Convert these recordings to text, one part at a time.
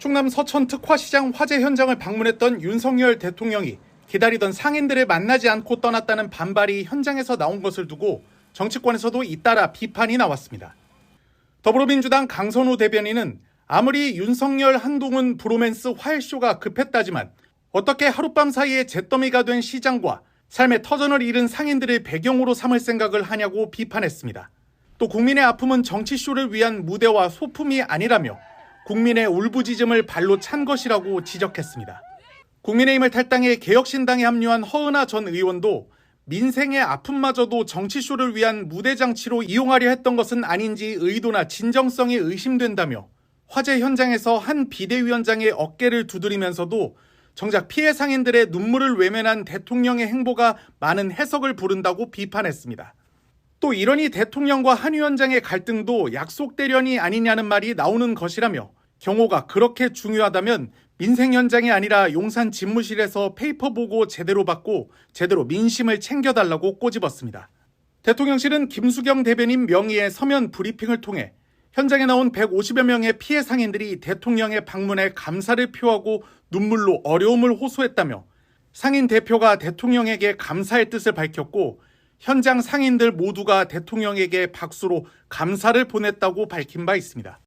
충남 서천 특화시장 화재 현장을 방문했던 윤석열 대통령이 기다리던 상인들을 만나지 않고 떠났다는 반발이 현장에서 나온 것을 두고 정치권에서도 잇따라 비판이 나왔습니다. 더불어민주당 강선우 대변인은 아무리 윤석열 한동훈 브로맨스 화해쇼가 급했다지만 어떻게 하룻밤 사이에 잿더미가 된 시장과 삶의 터전을 잃은 상인들을 배경으로 삼을 생각을 하냐고 비판했습니다. 또 국민의 아픔은 정치쇼를 위한 무대와 소품이 아니라며 국민의 울부짖음을 발로 찬 것이라고 지적했습니다. 국민의힘을 탈당해 개혁신당에 합류한 허은하 전 의원도 민생의 아픔마저도 정치쇼를 위한 무대장치로 이용하려 했던 것은 아닌지 의도나 진정성이 의심된다며 화재 현장에서 한 비대위원장의 어깨를 두드리면서도 정작 피해 상인들의 눈물을 외면한 대통령의 행보가 많은 해석을 부른다고 비판했습니다. 또 이러니 대통령과 한 위원장의 갈등도 약속 대련이 아니냐는 말이 나오는 것이라며 경호가 그렇게 중요하다면 민생 현장이 아니라 용산 집무실에서 페이퍼 보고 제대로 받고 제대로 민심을 챙겨달라고 꼬집었습니다. 대통령실은 김수경 대변인 명의의 서면 브리핑을 통해 현장에 나온 150여 명의 피해 상인들이 대통령의 방문에 감사를 표하고 눈물로 어려움을 호소했다며 상인 대표가 대통령에게 감사의 뜻을 밝혔고 현장 상인들 모두가 대통령에게 박수로 감사를 보냈다고 밝힌 바 있습니다.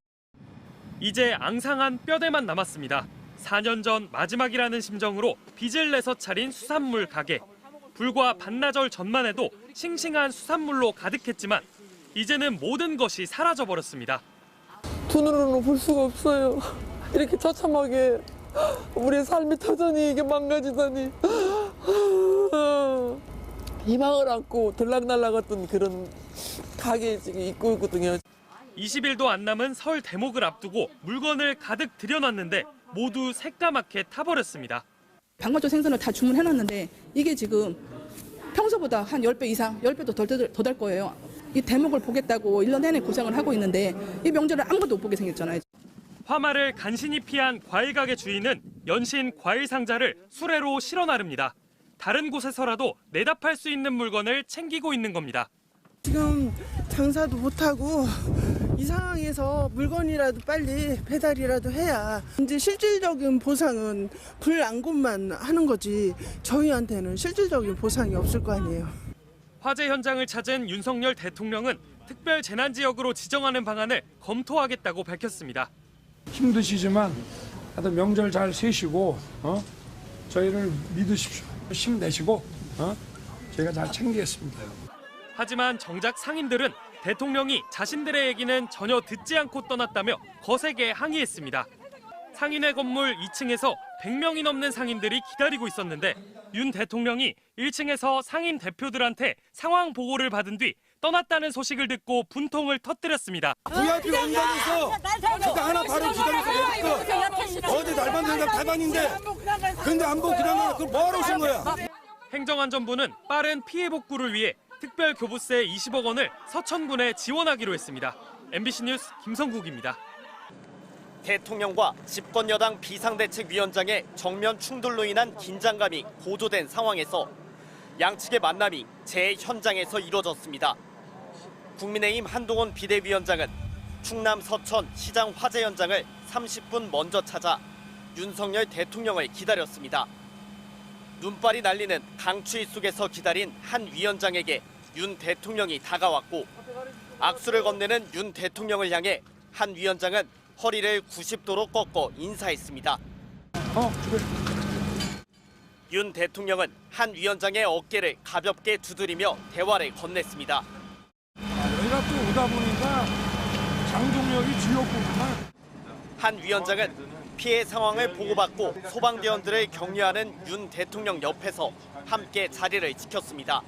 이제 앙상한 뼈대만 남았습니다. 4년 전 마지막이라는 심정으로 빚을 내서 차린 수산물 가게. 불과 반나절 전만 해도 싱싱한 수산물로 가득했지만 이제는 모든 것이 사라져버렸습니다. 두 눈으로는 볼 수가 없어요. 이렇게 처참하게 우리의 삶의 터전이 이게 망가지다니. 희망을 안고 들락날락했던 그런 가게 지금 있고 있거든요. 20일도 안 남은 설 대목을 앞두고 물건을 가득 들여놨는데 모두 새까맣게 타버렸습니다. 방건조 생선을 다 주문해놨는데 이게 지금 평소보다 한 10배 이상, 10배도 더 될 거예요. 이 대목을 보겠다고 1년 내내 고생을 하고 있는데 이 명절을 아무것도 못 보게 생겼잖아요. 화마를 간신히 피한 과일 가게 주인은 연신 과일 상자를 수레로 실어 나릅니다. 다른 곳에서라도 내다 팔 수 있는 물건을 챙기고 있는 겁니다. 지금 장사도 못하고 이 상황에서 물건이라도 빨리 배달이라도 해야 이제 실질적인 보상은 불안금만 하는 거지 저희한테는 실질적인 보상이 없을 거 아니에요. 화재 현장을 찾은 윤석열 대통령은 특별 재난지역으로 지정하는 방안을 검토하겠다고 밝혔습니다. 힘드시지만 하여튼 명절 잘 세시고 저희를 믿으십시오. 힘내시고 저희가 잘 챙기겠습니다. 하지만 정작 상인들은 대통령이 자신들의 얘기는 전혀 듣지 않고 떠났다며 거세게 항의했습니다. 상인회 건물 2층에서 100명이 넘는 상인들이 기다리고 있었는데 윤 대통령이 1층에서 상인 대표들한테 상황 보고를 받은 뒤 떠났다는 소식을 듣고 분통을 터뜨렸습니다. VIP 공간에서 그거 하나 바로 기다려서 어디 날반 생각 다반인데 근데 안 보고 그냥 그걸 뭐하러 오신 거야? 행정안전부는 빠른 피해 복구를 위해 특별 교부세 20억 원을 서천군에 지원하기로 했습니다. MBC 뉴스 김성국입니다. 대통령과 집권여당 비상대책위원장의 정면 충돌로 인한 긴장감이 고조된 상황에서 양측의 만남이 제 현장에서 이뤄졌습니다. 국민의힘 한동훈 비대위원장은 충남 서천 시장 화재 현장을 30분 먼저 찾아 윤석열 대통령을 기다렸습니다. 눈발이 날리는 강추위 속에서 기다린 한 위원장에게 윤 대통령이 다가왔고 악수를 건네는 윤 대통령을 향해 한 위원장은 허리를 90도로 꺾어 인사했습니다. 윤 대통령은 한 위원장의 어깨를 가볍게 두드리며 대화를 건넸습니다. 여기가 또 오다 보니까 장동혁이 지역구구만. 한 위원장은 피해 상황을 보고받고 소방대원들을 격려하는 윤 대통령 옆에서 함께 자리를 지켰습니다.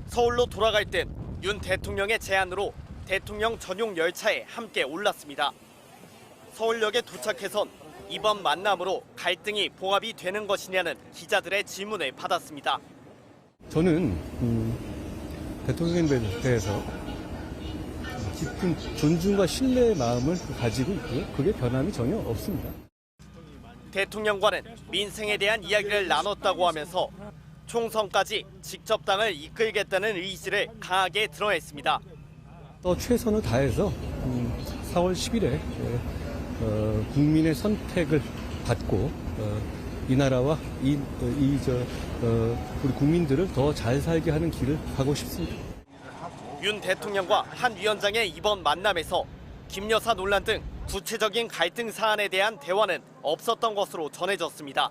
서울로 돌아갈 땐 윤 대통령의 제안으로 대통령 전용 열차에 함께 올랐습니다. 서울역에 도착해선 이번 만남으로 갈등이 봉합이 되는 것이냐는 기자들의 질문을 받았습니다. 저는 대통령에 대해서 깊은 존중과 신뢰의 마음을 가지고 있고요. 그게 변함이 전혀 없습니다. 대통령과는 민생에 대한 이야기를 나눴다고 하면서 총선까지 직접 당을 이끌겠다는 의지를 강하게 드러냈습니다. 또 최선을 다해서 4월 10일에 국민의 선택을 받고 이 나라와 우리 국민들을 더 잘 살게 하는 길을 가고 싶습니다. 윤 대통령과 한 위원장의 이번 만남에서 김 여사 논란 등 구체적인 갈등 사안에 대한 대화는 없었던 것으로 전해졌습니다.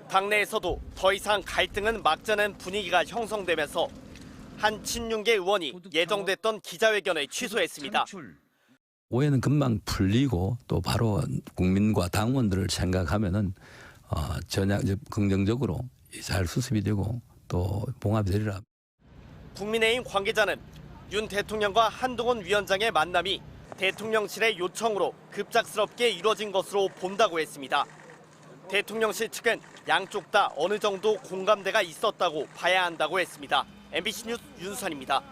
당내에서도 더 이상 갈등은 막자는 분위기가 형성되면서 한 친윤계 의원이 예정됐던 기자회견을 취소했습니다. 오해는 금방 풀리고 또 바로 국민과 당원들을 생각하면은 전혀 긍정적으로 잘 수습이 되고 또 봉합이 되리라. 국민의힘 관계자는 윤 대통령과 한동훈 위원장의 만남이 대통령실의 요청으로 급작스럽게 이루어진 것으로 본다고 했습니다. 대통령실 측은 양쪽 다 어느 정도 공감대가 있었다고 봐야 한다고 했습니다. MBC 뉴스 윤수환입니다.